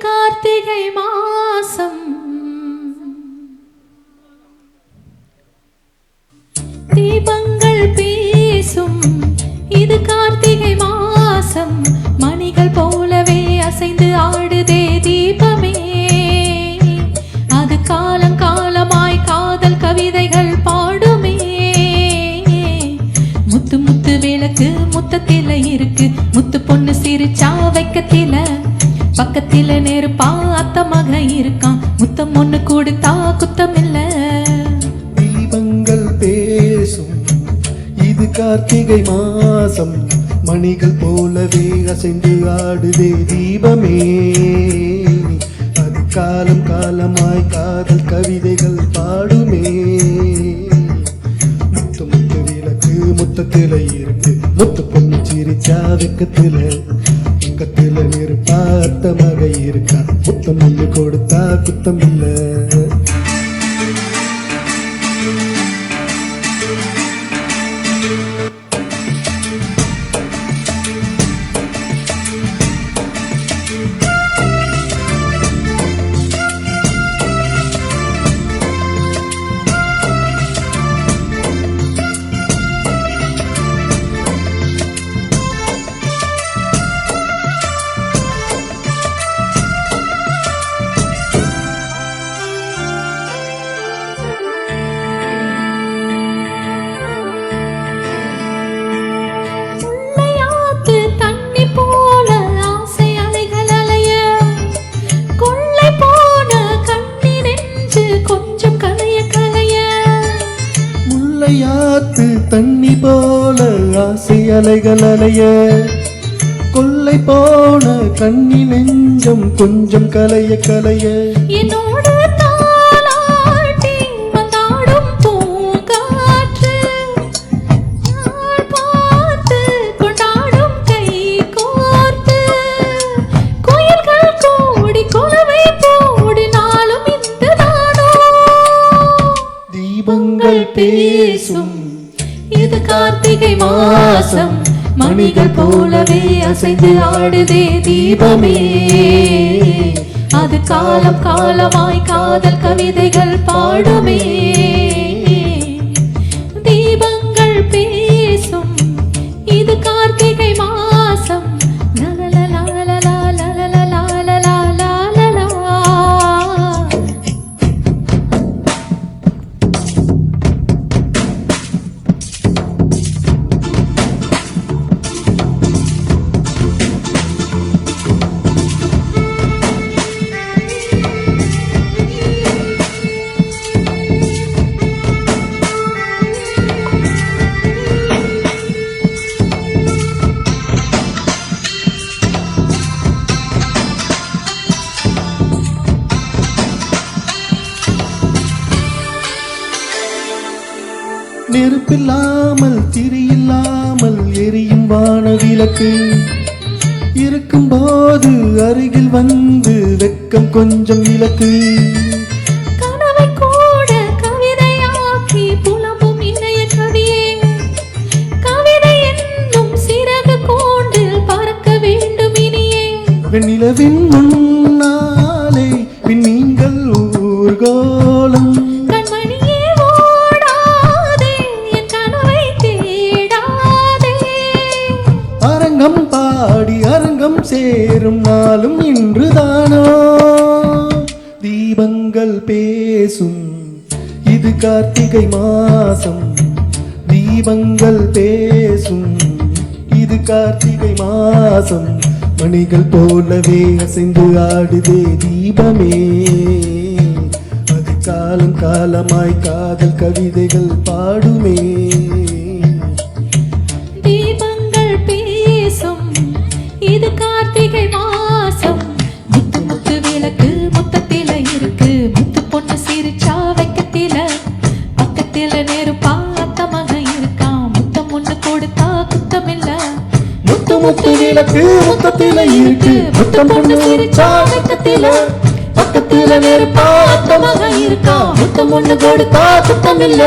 கார்த்திகை மாசம் தீபங்கள் பேசும். இது கார்த்திகை மாசம் மணிகள் போலவே அசைந்து ஆடுதே தீபமே. அது காலம் காலமாய் காதல் கவிதைகள் பாடுமே. முத்து முத்து விளக்கு முத்தத்தில இருக்கு. முத்து பொண்ணு சிரிச்சா வைக்கத்தில பக்கத்தில நெருப்பா அத்த மக இருக்கான். முத்தம் ஒண்ணு கொடுத்தா குத்தம் இல்ல. தீபங்கள் பேசும். இது கார்த்திகை மாசம் மணிகள் போலவே அசைந்து ஆடுதே தீபமே. அது காலம் காலமாய் காதல் கவிதைகள் பாடுமே. முத்து முத்து விளக்கு முத்தத்தில இருக்கு. முத்து பொண்ணு சிரிச்சா வெக்கத்தில பக்கத்தில நெருப்பா அத்த மக இருக்கா. முத்தம் ஒண்ணு கொடுத்தா குத்தம் இல்ல. தண்ணி போல ஆசை அலைகள் அலைய கொள்ளை போன கண்ணி நெஞ்சம் கொஞ்சம் கலைய கலைய. என்னோடு தாலாட்டி வந்தாடும் பூங்காற்று பார்த்து கொண்டாடும் கை கோர்த்து கோயில்கள் கூடி குலவை போடினாலும் இந்துதானோ. தீபங்கள் பேசும். இது கார்த்திகை மாசம் மணிகள் போலவே அசைந்து ஆடுதே தீபமே. அது காலம் காலமாய் காதல் கவிதைகள் பாடுமே. தீபங்கள் பேசும். இது கார்த்திகை மாசம். நெருப்பில்லாமல் திரியில்லாமல் எரியும் வானவிளக்கு இருக்கும் போது அருகில் வந்து வெக்கம் கொஞ்சம் விளக்கு. கனவை கூட கவிதையாக்கி புலம்பும் இணைய கவியே. கவிதை என்னும் சிறகு கூண்டில் பறக்க வேண்டும் இனியே. வெண்ணிலவின் முன்னாலே விண்மீன்கள் ஊர்கோலம். அரங்கம் பாடி அரங்கம் சேரும் நாளும் இன்றுதானோ. தீபங்கள் பேசும். இது கார்த்திகை மாசம். தீபங்கள் பேசும். இது கார்த்திகை மாசம் மணிகள் போலவே அசைந்து ஆடுதே தீபமே. அது காலம் காலமாய் காதல் கவிதைகள் பாடுமே. இது கார்த்திகை மாசம். முத்து முத்து விளக்கு முத்தத்தில இருக்கு. முத்து பொண்ணு சிரிச்சா வைக்கத்தில பக்கத்தில நெருப்பா அத்த மக இருக்கான். முத்தம் ஒண்ணு கொடுத்தா குத்தம் இல்ல. முத்து முத்து விளக்கு முத்தத்தில இருக்கு. முத்தம் பொண்ணு சிரிச்சா வைக்கத்தில பக்கத்தில நெருப்பா அத்த மக இருக்கான். முத்தம் ஒண்ணு கொடுத்தா குத்தம் இல்ல.